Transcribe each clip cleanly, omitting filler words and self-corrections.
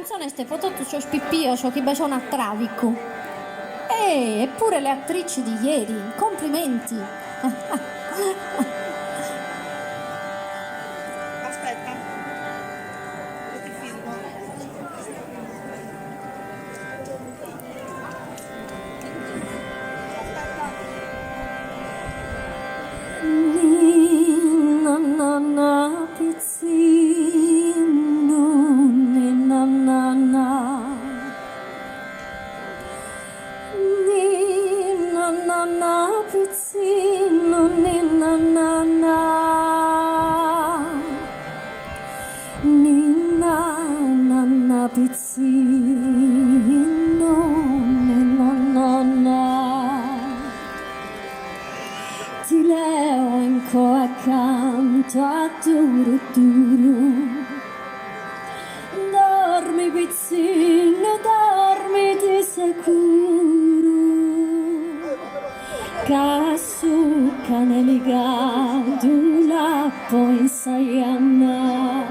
canzone ste foto tu so spippio, so che bacia un attravico. Eppure le attrici di ieri, complimenti. Aspetta. Che ti filmo. Ninna nanna pizzino, ninna nanna. Ninna nanna pizzino, ninna nanna. Ninna nanna pizzino, ninna nanna. Ti leo ancora accanto a duro duro. Dormi pizzino, dormi di sicuro. Casu caneligato la poi insaiana.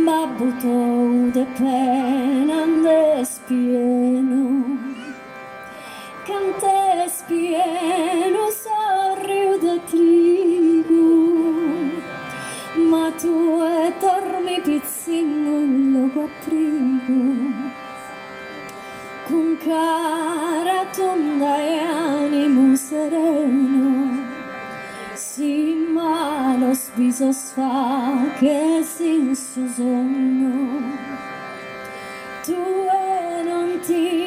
Babbuto de pena de spieno. Cante spieno sorrio da trigo, ma tu dormi pizzino lo guaprigo, con cara tonda e animo sereno, si ma lo sviso sfa che sin suo sonno, tu non ti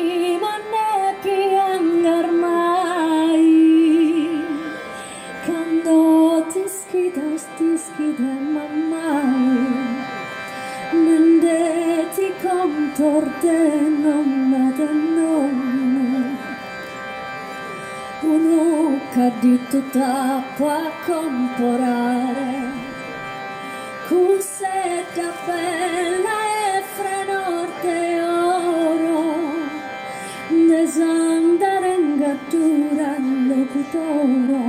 piangar mai quando ti schida mamai mende ti comporte non da nome uno cadito tappo a comporare con seta bella e frenorte oro desandare in gattura locutore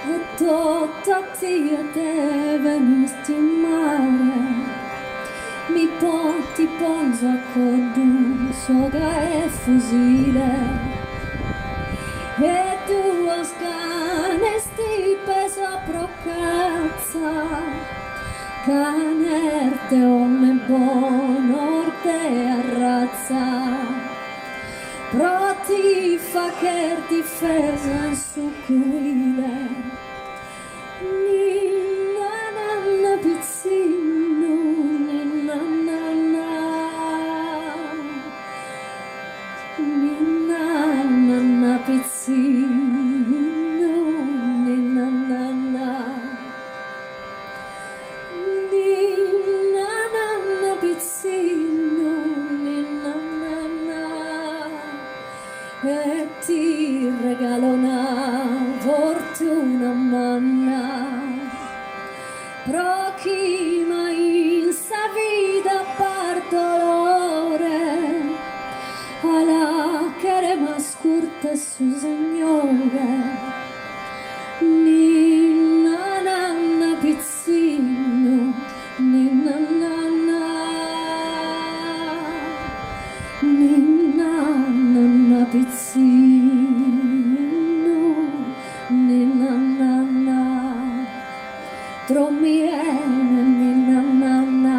e tutta zia te venisti in mare mi porti ponzo a cordu soga e fusile e tu oscane sti peso procazza canerte onne buono orte a razza pro ti fa che ti fesa su cuile ninna nanna pizzino ninna nanna ninna nanna pizzino ninna nanna ninna nanna pizzino ninna nanna e ti regalo una fortuna manna pro chi mai in sa vita par dolore alla che ma scurta su signore ninna nanna pizzino ninna nanna ninna nanna pizzino ninna nanna tromiene ninna nanna